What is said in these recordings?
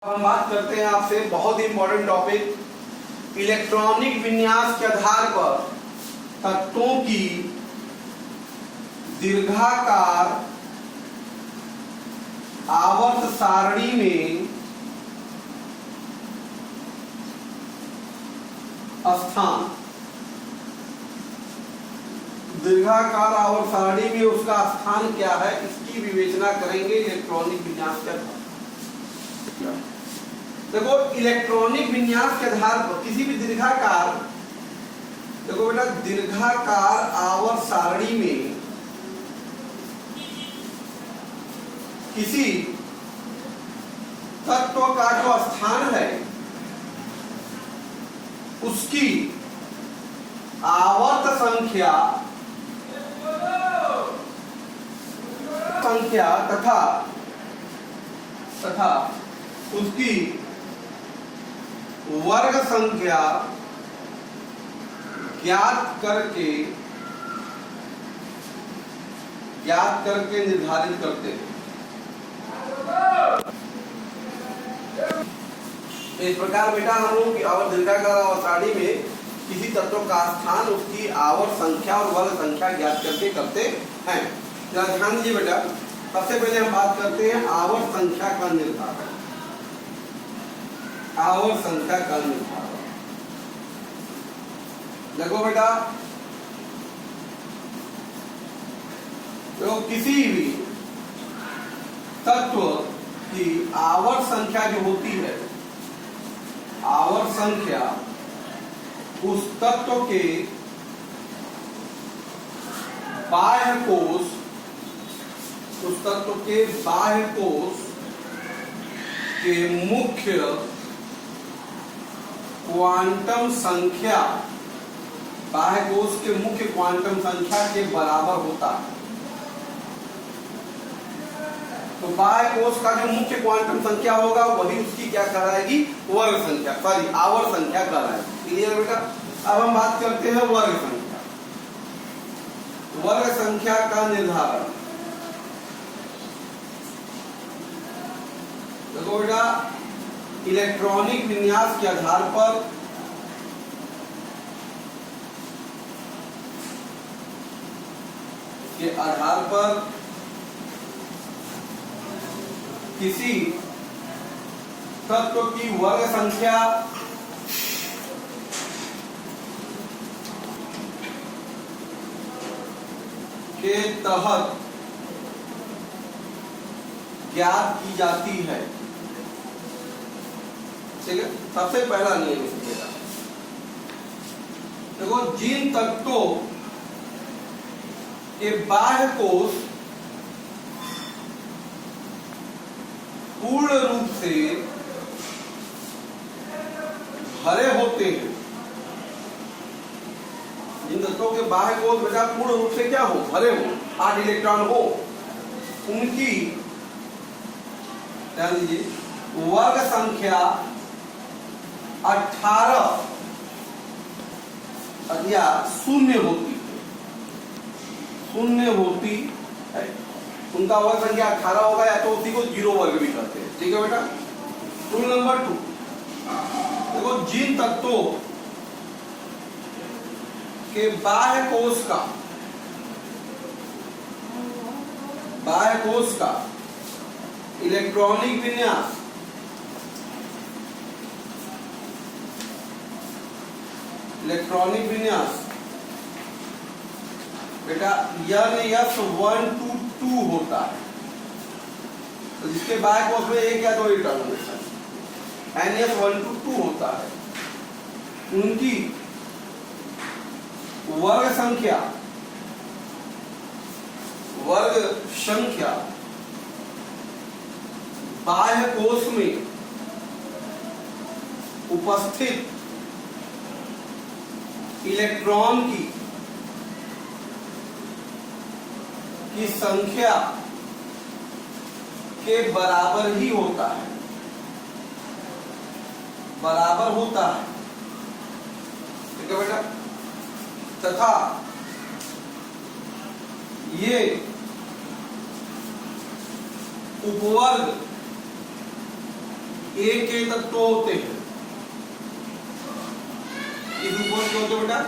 हम बात करते हैं आपसे बहुत ही इंपॉर्टेंट टॉपिक इलेक्ट्रॉनिक विन्यास के आधार पर तत्वों की दीर्घाकार आवर्त सारणी में स्थान। दीर्घाकार आवर्त सारणी में उसका स्थान क्या है, इसकी विवेचना करेंगे इलेक्ट्रॉनिक विन्यास के आधार। देखो, इलेक्ट्रॉनिक विन्यास के आधार पर किसी भी दीर्घाकार, देखो बेटा, दीर्घाकार आवर्त सारणी में किसी तत्व का जो स्थान है उसकी आवर्त संख्या तथा उसकी वर्ग संख्या ज्ञात करके निर्धारित करते हैं। इस प्रकार बेटा हम लोग की आवर्त दीर्घाकार आवर्त सारणी में किसी तत्व का स्थान, उसकी आवर्त संख्या और वर्ग संख्या ज्ञात करके करते हैं। जरा ध्यान दीजिए बेटा, सबसे पहले हम बात करते हैं आवर्त संख्या का निर्धारण। आवर्त संख्या का निर्धारण, देखो बेटा, तो किसी भी तत्व की आवर्त संख्या जो होती है, आवर्त संख्या उस तत्व के बाह्य कोश, उस तत्व के बाह्य कोश के मुख्य क्वांटम संख्या, बाह्य कोश के मुख्य क्वांटम संख्या के बराबर होता है। तो बाह्य कोश का जो मुख्य क्वांटम संख्या होगा वही उसकी क्या कहलाएगी, वर्ग संख्या, सॉरी आवर्त संख्या कहलाएगी। क्लियर बेटा? अब हम बात करते हैं वर्ग संख्या। वर्ग संख्या का निर्धारण, देखो बेटा, इलेक्ट्रॉनिक विन्यास के आधार पर किसी तत्व की वर्ग संख्या के तहत ज्ञात की जाती है। ठीक है, सबसे पहला नियम इसका, देखो, जिन तत्वों के बाह्य कोश पूर्ण रूप से भरे होते हैं, जिन तत्वों के बाह्य कोश बेटा पूर्ण रूप से क्या हो, भरे हो, 8 इलेक्ट्रॉन हो, उनकी ध्यान दीजिए वर्ग संख्या 18 या शून्य होती है। उनका वर्ग संख्या 18 होगा, या तो उसी को 0 वर्ग भी कहते हैं। ठीक है बेटा? रूल नंबर 2, देखो, जिन तत्वों के बाह्य कोश का इलेक्ट्रॉनिक विन्यास बेटा NS1 to 2 होता है। तो जिसके बाह्य कोश में 1 या 2 इलेक्ट्रॉन NS1 to 2 होता है, उनकी वर्ग संख्या बाह्य कोश में उपस्थित इलेक्ट्रॉन की संख्या के बराबर ही होता है, ठीक है बेटा? तथा ये उपवर्ग ए के तत्व होते हैं। इस उपवर्ग के होते बेटा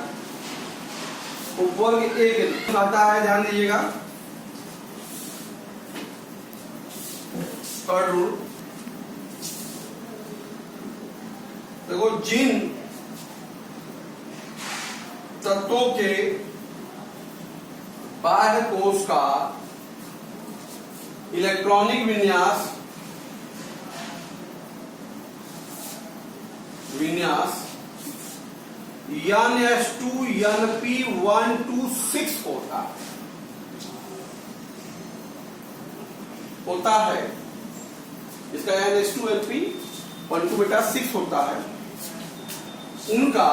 उपवर्ग ए के आता है, ध्यान दीजिएगा। थर्ड रूल देखो, जिन तत्वों के बाह्य कोश का इलेक्ट्रॉनिक विन्यास NS2 NP126 होता है। इसका NS2 NP12 बेटा 6 होता है। उनका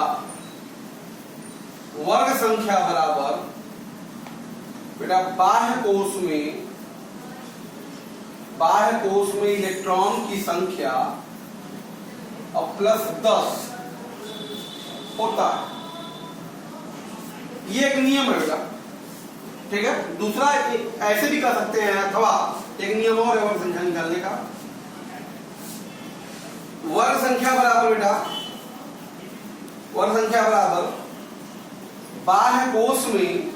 वर्ग संख्या बराबर बेटा बाह्य कोश में इलेक्ट्रॉन की संख्या और प्लस 10 होता है। ये एक नियम है बेटा, ठीक है। दूसरा ऐसे भी कर सकते हैं, अथवा एक नियम और है वर्ग संख्या निकालने का। वर्ग संख्या बराबर बेटा बाह्य कोश में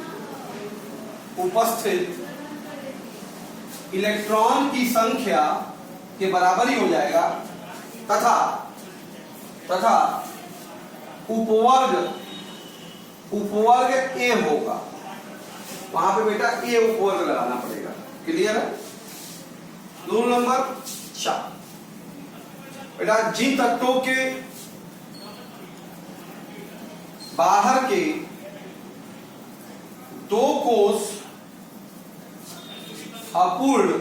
उपस्थित इलेक्ट्रॉन की संख्या के बराबर ही हो जाएगा, तथा उपवर्ग ए होगा। वहां पे बेटा ए उपवर्ग लगाना पड़ेगा। क्लियर है? रूल नंबर 4 बेटा, जिन तत्वों के बाहर के 2 कोश अपूर्ण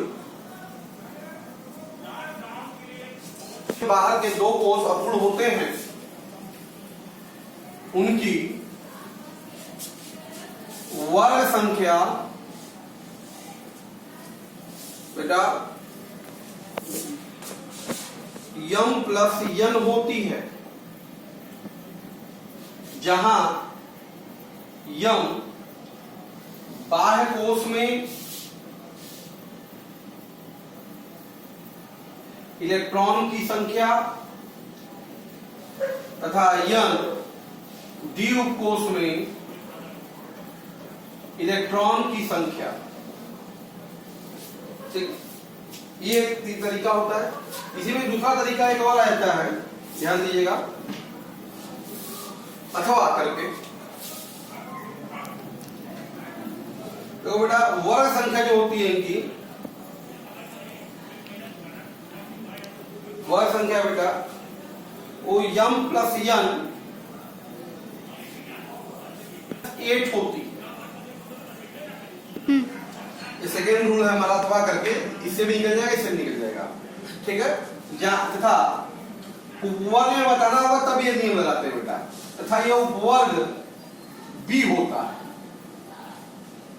होते हैं, उनकी वर्ग संख्या बेटा m+n होती है, जहां m बाह्य कोश में इलेक्ट्रॉन की संख्या तथा n डी उपकोश में इलेक्ट्रॉन की संख्या। ठीक, ये एक तरीका होता है। इसी में दूसरा तरीका एक और रहता है, ध्यान दीजिएगा, अथवा करके। तो बेटा वर्ग संख्या जो होती है इनकी, वर्ग संख्या बेटा वो m+n 8 होती है। ये सेकेंड रूल है हमारा, अथवा करके। इससे भी निकल जाएगा, इससे भी निकल जाएगा, ठीक है। तथा उपवर्ग में बताना होगा, तब ये नियम लगाते हैं बेटा। तथा यह उपवर्ग बी होता है,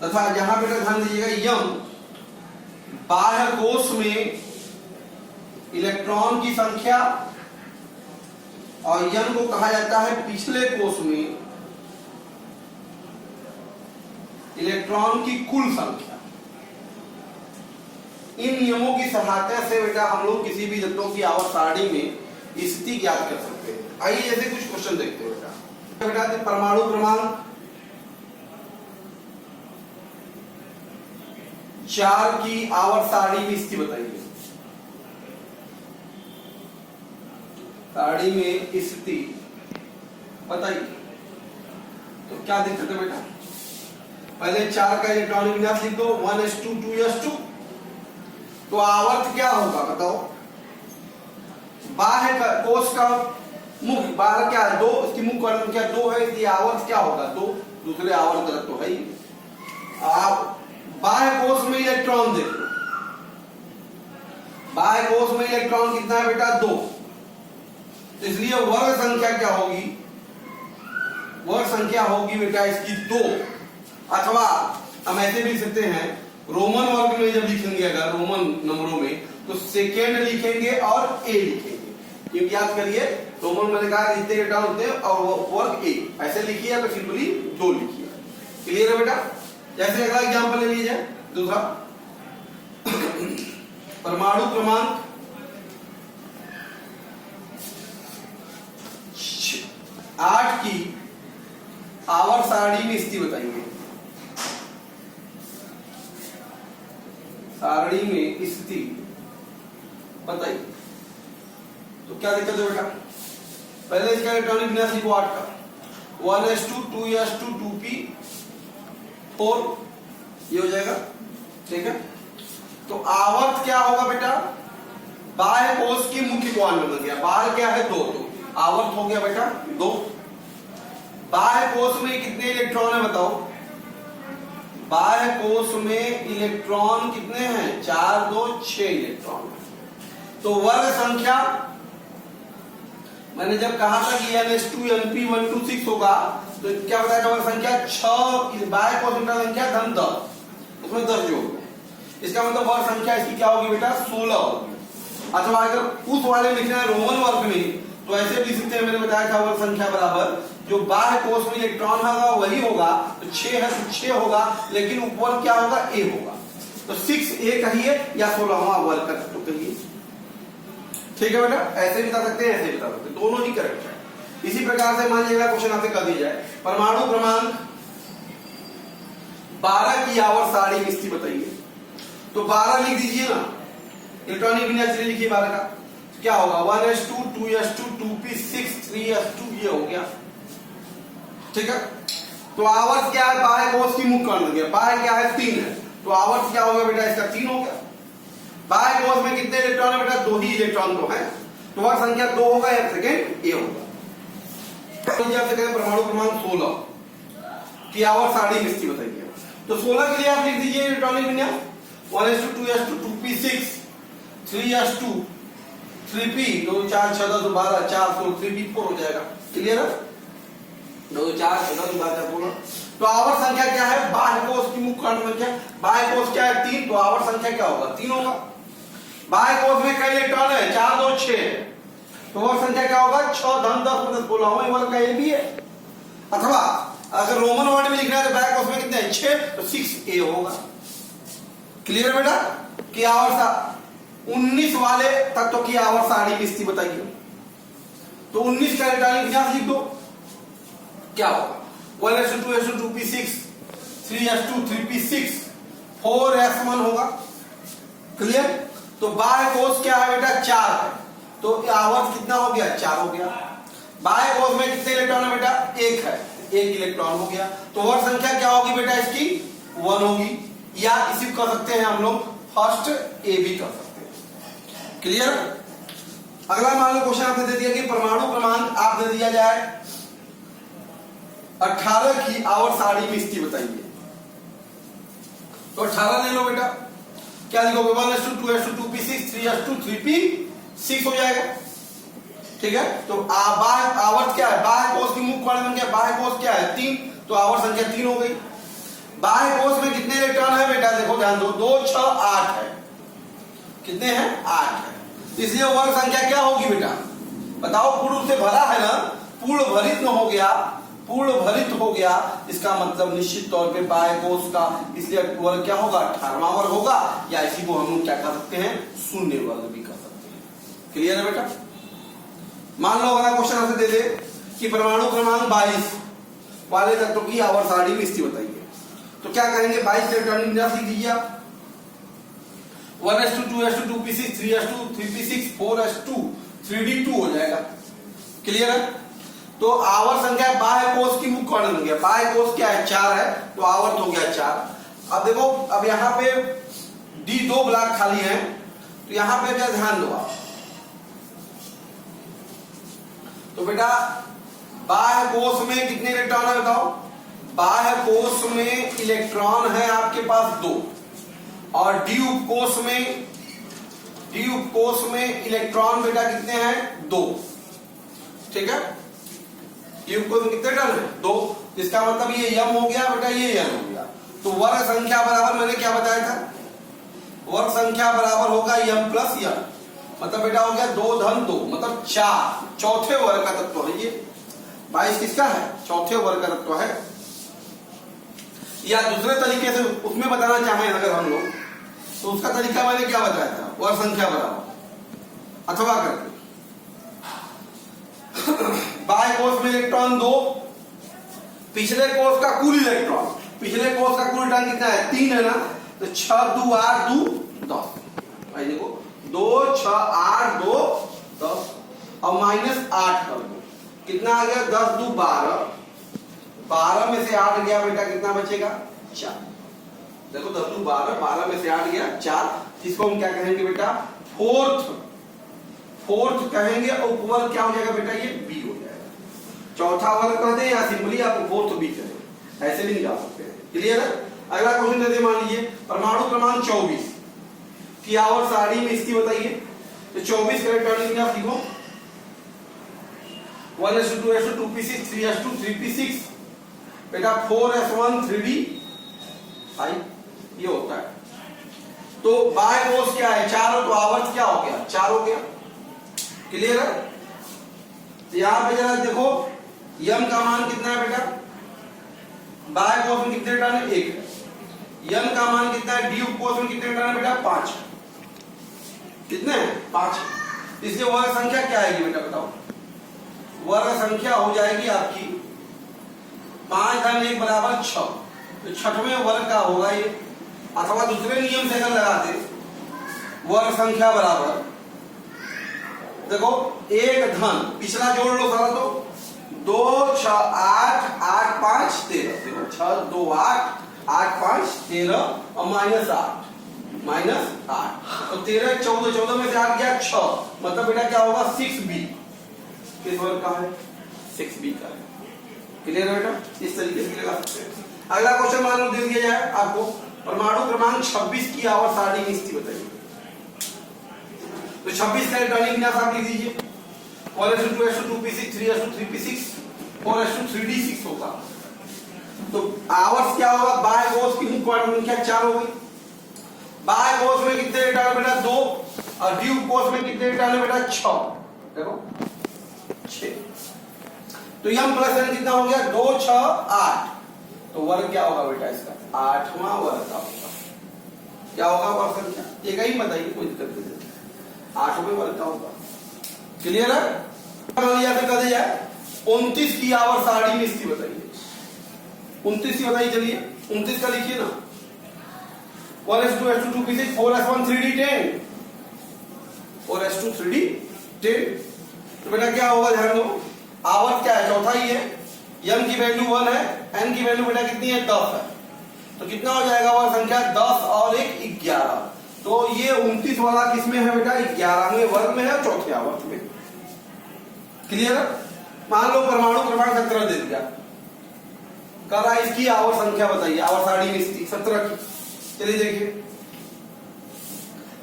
तथा जहां बेटा ध्यान दीजिएगा, m बाह्य कोश में इलेक्ट्रॉन की संख्या और n को कहा जाता है पिछले कोश में इलेक्ट्रॉन की कुल संख्या। इन नियमों की सहायता से बेटा हम लोग किसी भी तत्वों की आवर्त सारणी में स्थिति ज्ञात कर सकते हैं। आइए जैसे कुछ क्वेश्चन देखते हैं बेटा। परमाणु क्रमांक 4 की आवर्त सारणी में स्थिति बताइए। सारणी में स्थिति बताइए, तो क्या दिक्कत है बेटा? पहले 4 का इलेक्ट्रॉनिक विन्यास लिख दो, 1s2 2s2। तो आवर्त क्या होगा बताओ? बाह्य कोश का मुख बाहर क्या है 2, इसकी मुख का संख्या 2 है, इसलिए आवर्त क्या होगा 2। दूसरे आवर्त गलत तो है ही। आप बाह्य कोश में इलेक्ट्रॉन देख लो, बाह्य कोश में इलेक्ट्रॉन कितना है बेटा 2। तो इसलिए वर्ग संख्या क्या होगी? वर्ग संख्या होगी बेटा इसकी 2। अथवा हम ऐसे भी लिख सकते हैं, रोमन वर्ग में जब लिखेंगे अगर रोमन नंबरों में, तो सेकेंड लिखेंगे और ए लिखेंगे। क्योंकि याद करिए रोमन में कहा जितने इलेक्ट्रॉन होते हैं और वर्ग ए, ऐसे लिखिए या तो सिंपली 2 लिखिए। क्लियर है बेटा? जैसे अगला एग्जांपल ले लीजिए, दूसरा परमाणु क्रमांक 8 की आवर्त सारणी में स्थिति बताइए। सारणी में स्थिति बताइए। तो क्या दिक्कत है बेटा? पहले इसका इलेक्ट्रॉनिक विन्यास लिखो 8 का 1s2 2s2 2p 4 ये हो जाएगा। ठीक है, तो आवर्त क्या होगा बेटा? बाह्य कोश की मुख्य कोण में बन गया। बाहर क्या है 2, तो आवर्त हो गया बेटा 2। बाह्य कोश में कितने इलेक्ट्रॉन है बताओ? बाह्य कोश में इलेक्ट्रॉन कितने हैं? 4 2 6 इलेक्ट्रॉन। तो वर्ग संख्या मैंने जब कहा था कि Ns2 Np126 होगा, तो क्या बताया था? वर्ग संख्या 6 बाह्य कोश में संख्या धन 10, उसमें 10 जोड़। इसका मतलब वर्ग संख्या इसकी क्या होगी बेटा? 16 होगी। अथवा अगर उस वाले में लिखना है रोमन वर्ग में, तो ऐसे भी लिख सकते हैं। मैंने बताया था वर्ग संख्या बराबर जो बाह्य कोश में इलेक्ट्रॉन होगा वही होगा। तो 6 है तो 6 होगा, लेकिन ऊपर क्या होगा? A होगा। तो 6 A कहिए या 16वां वर्ग का तत्व कहिए। ठीक है बेटा, ऐसे भी बता सकते हैं, ऐसे भी बता सकते हैं, दोनों ही करेक्ट है। इसी प्रकार से मान लीजिएगा क्वेश्चन आपसे कर दिया जाए परमाणु क्रमांक 12 की आवर्त सारणी में स्थिति बताइए। तो 12 लिख दीजिए ना, इलेक्ट्रॉनिक विन्यास लिखिए 12 का। क्या होगा? 1s2 2s2 2p6 3s2 ये हो गया। ठीक है, तो आवर्त क्या है? बाह्य कोश की मुख्य कोण बन गया। बाह्य क्या है? 3 है, तो आवर्त क्या हो गया बेटा? इसका 3 हो गया। बाह्य कोश में कितने इलेक्ट्रॉन है बेटा? 2 ही इलेक्ट्रॉन तो है, तो वर्ग संख्या 2 होगा या सेकेंड A होगा। तो जब से कहें परमाणु क्रमांक 16 की आवर्त सारणी में स्थिति बताइए। तो 16 के लिए आप लिख दीजिए इलेक्ट्रॉनिक विन्यास 1s2 2s2 2p6 3s2 3p 2 4 6 10 12 4 16 3p4 हो जाएगा। क्लियर है? 2 4 6 10 12 16। तो आवर्त संख्या क्या है? बाह्य कोश की मुख्य कोण संख्या। बाह्य कोश क्या है? 3, तो आवर्त संख्या क्या होगा? 3 होगा। बाह्य कोश में कई इलेक्ट्रॉन है? 4 2 6, तो वर्ग संख्या क्या होगा? 6 धन 10 मतलब 16वां वर्ग का ये भी है। अथवा अगर रोमन वर्ड में लिखना है तो बाह्य कोश में कितने हैं? 6, तो 6A होगा। क्लियर है बेटा? कि आवर्त 19 वाले तत्व की आवर्त सारणी की स्थिति बताइए। तो 19 का इलेक्ट्रॉनिक विन्यास लिख दो। क्या होगा? 1s2 2s2 2p6 3s2 3p6 4s1 होगा। क्लियर? तो बाह्य कोश क्या है बेटा? 4 है, तो आवर्त कितना हो गया? 4 हो गया। बाह्य कोश में कितने इलेक्ट्रॉन है बेटा? 1 है, 1 इलेक्ट्रॉन हो गया। तो वर्ग संख्या क्या होगी बेटा? इसकी 1 होगी, या इसी को कर सकते हैं हम लोग फर्स्ट A भी कर सकते हैं। क्लियर? अगला मान लो क्वेश्चन आपने दे दिया कि परमाणु क्रमांक आप दे दिया जाए 18 की आवर्त सारणी में स्थिति बताइए। तो 18 ले लो बेटा। क्या लिखोगे? 1s2 2s2 2p6 3s2 3p6 हो जाएगा। ठीक है, तो बाह्य आवर्त क्या है? बाह्य कोश की मुख्य कोण बन गया। बाह्य कोश क्या है? 3, तो आवर्त संख्या 3 हो गई। बाह्य कोश में कितने इलेक्ट्रॉन है बेटा? देखो ध्यान दो, 2 6 8 है। कितने हैं? 8 है। इसलिए वर्ग संख्या क्या होगी बेटा? बताओ। पूर्ण से भरा है ना, पूर्ण भरित न हो गया, पूर्ण भरित हो गया, इसका मतलब निश्चित तौर पे बाह्य कोश का, इसलिए वर्ग क्या होगा? 18वां वर्ग होगा, या इसी को हम लोग क्या कर सकते हैं? शून्य वर्ग भी कर सकते हैं। क्लियर है बेटा? मान लो अगला क्वेश्चन आपसे दे दे कि परमाणु क्रमांक 22 वाले तत्व की आवर्त सारणी में स्थिति बताइए। तो क्या करेंगे? 22 इलेक्ट्रॉनिक विन्यास लिख दीजिए आप। 1s2 2s2 2p6 3s2 3p6 4s2 3d2 हो जाएगा। क्लियर है? तो आवर्त संख्या बाह्य कोश की मुख्य कोण बन गया। बाह्य कोश क्या है? 4 है, तो आवर्त हो गया 4। अब देखो, अब यहां पे D2 ब्लॉक खाली है, तो यहां पे क्या ध्यान दो आप। तो बेटा बाह्य कोश में कितने इलेक्ट्रॉन है बताओ? बाह्य कोश में इलेक्ट्रॉन है आपके पास 2, और डी उपकोश में इलेक्ट्रॉन बेटा कितने हैं? 2। ठीक है, डी उपकोश में कितने टर्न है? 2। इसका मतलब ये यम हो गया बेटा, ये यम हो गया। तो वर्ग संख्या बराबर मैंने क्या बताया था? वर्ग संख्या बराबर होगा यम प्लस यम, मतलब बेटा हो गया 2 धन 2, मतलब 4। चौथे वर्ग का तत्व है ये। 22 किसका है? चौथे वर्ग का तत्व है। या दूसरे तरीके से उसमें बताना चाहें अगर हम लोग, तो उसका तरीका मैंने क्या बताया था? वर्ग संख्या बराबर अथवा करके बाएं कोष में इलेक्ट्रॉन 2, पिछले कोष का कुल इलेक्ट्रॉन, पिछले कोष का कुल इलेक्ट्रॉन कितना है 3 है ना, तो 6 2 8 2 10। भाई देखो 2 6 8 2 10 और -8 कर दो, कितना आ गया 10 2 12, 12 में से 8 गया बेटा, कितना बचेगा 4। देखो 10 2 12, 12 में से 8 गया 4। इसको हम क्या कहेंगे बेटा, फोर्थ कहेंगे। और उपवर्ग क्या हो जाएगा बेटा, ये बी हो जाएगा। चौथा वर्ग कह दें या सिंपली आप फोर्थ बी करें, ऐसे भी नहीं जा सकते हैं। क्लियर है। अगला क्वेश्चन देते, मान लीजिए परमाणु क्रमांक 24 की आवर्त सारणी में स्थिति बताइए। तो 24 का इलेक्ट्रॉनिक विन्यास लिखो, 1s2 2s2 2p6 3s2 3p6 बेटा 4s1 3d5 ये होता है। तो बाय कोष क्या है 4, तो आवर्त क्या हो गया 4 हो गया। क्लियर है। तो यहां पे जरा देखो यम का मान कितना है बेटा, बाय कोष में कितने इलेक्ट्रॉन है 1, यम का मान कितना है डी उप कोष में कितने इलेक्ट्रॉन है बेटा 5, कितने 5। इसलिए वर्ग संख्या क्या आएगी बेटा बताओ, वर्ग संख्या हो जाएगी आपकी 5 धन 1 बराबर 6। तो छठवें वर्ग का होगा ये, अथवा दूसरे नियम से अगर लगाते वर्ग संख्या बराबर, देखो 1 धन पिछला जोड़ लो सारा, तो 2 6 8 8 5 13, देखो 6 2 8 8 5 13 और -8 तो 13 14, 14 में से 8 गया 6, मतलब बेटा क्या होगा 6b। किस वर्ग का है 6b का है। क्लियर है बेटा, इस तरीके से लगा सकते हैं। अगला क्वेश्चन मान लो दे दिया जाए आपको, परमाणु क्रमांक 26 की आवर्त सारणी में स्थिति बताइए। तो 26 का इलेक्ट्रॉनिक विन्यास आप लिख दीजिए, 1s2 2s2 2p6 3s2 3p6 4s2 3d6 होगा। तो आवर्त क्या होगा, बाय कोष की क्वांटम संख्या 4 हो गई। बाय कोष में कितने इलेक्ट्रॉन बेटा 2, और डी उप कोष में कितने इलेक्ट्रॉन बेटा 6, देखो 6। तो यम प्लस एन कितना हो गया 2 6 8। तो वर्ग क्या होगा बेटा इसका 8वां वर्ग का होगा। क्या होगा वर्ग संख्या, एक ही बताइए, कोई दिक्कत नहीं, 8वें वर्ग का होगा। क्लियर है। मान लिया फिर कह जाए 29 की आवर्त सारणी में स्थिति बताइए। 29 की बताइए, चलिए 29 का लिखिए ना, 1s2 s2 2p6 4s1 3d10 4s2 3d10। तो बेटा क्या होगा ध्यान दो, आवर्त क्या है चौथा ही है, यम की वैल्यू 1 है, एन की वैल्यू बेटा कितनी है 10 है। तो कितना हो जाएगा वह संख्या 10 और 1 11। तो ये 29 वाला किसमें है बेटा 11वें वर्ग में है, चौथे आवर्त में। क्लियर है। मान लो परमाणु क्रमांक 17 दे दिया, कह रहा इसकी आवर्त संख्या बताइए, आवर्त सारणी में स्थिति 17 की। चलिए देखिए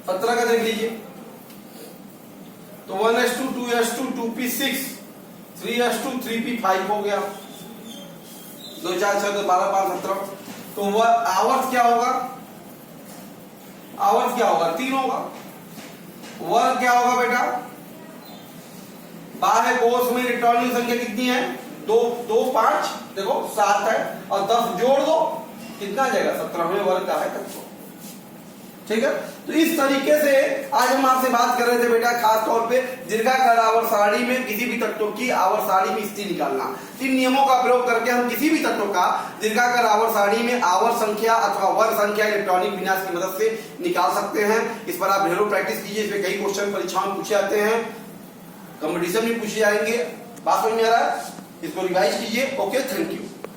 17 का देख लीजिए, तो 1s2 2s2 2p6 3s2 3p5 हो गया, 2 4 6 2 12 5 17। तो वह आवर्त क्या होगा, आवर्त क्या होगा 3 होगा। वर्ग क्या होगा बेटा, बाह्य कोष में इलेक्ट्रॉनिक संख्या कितनी है 2 2 5, देखो 7 है, और 10 जोड़ दो कितना आ जाएगा 17वें वर्ग का है तत्व। ठीक है। तो इस तरीके से आज हम आपसे बात कर रहे थे बेटा खास तौर पे दीर्घाकार आवर्त सारणी में किसी भी तत्व की आवर्त सारणी में स्थिति निकालना। इन नियमों का प्रयोग करके हम किसी भी तत्व का दीर्घाकार आवर्त सारणी में आवर्त संख्या अथवा वर्ग संख्या इलेक्ट्रॉनिक विन्यास की मदद से निकाल सकते हैं। इस पर आप ढेरों प्रैक्टिस कीजिए, इसमें कई क्वेश्चन परीक्षाओं में पूछे जाते हैं, कंपटीशन में पूछे जाएंगे। बात समझ में आ रहा है, इसको रिवाइज कीजिए। Okay, thank you.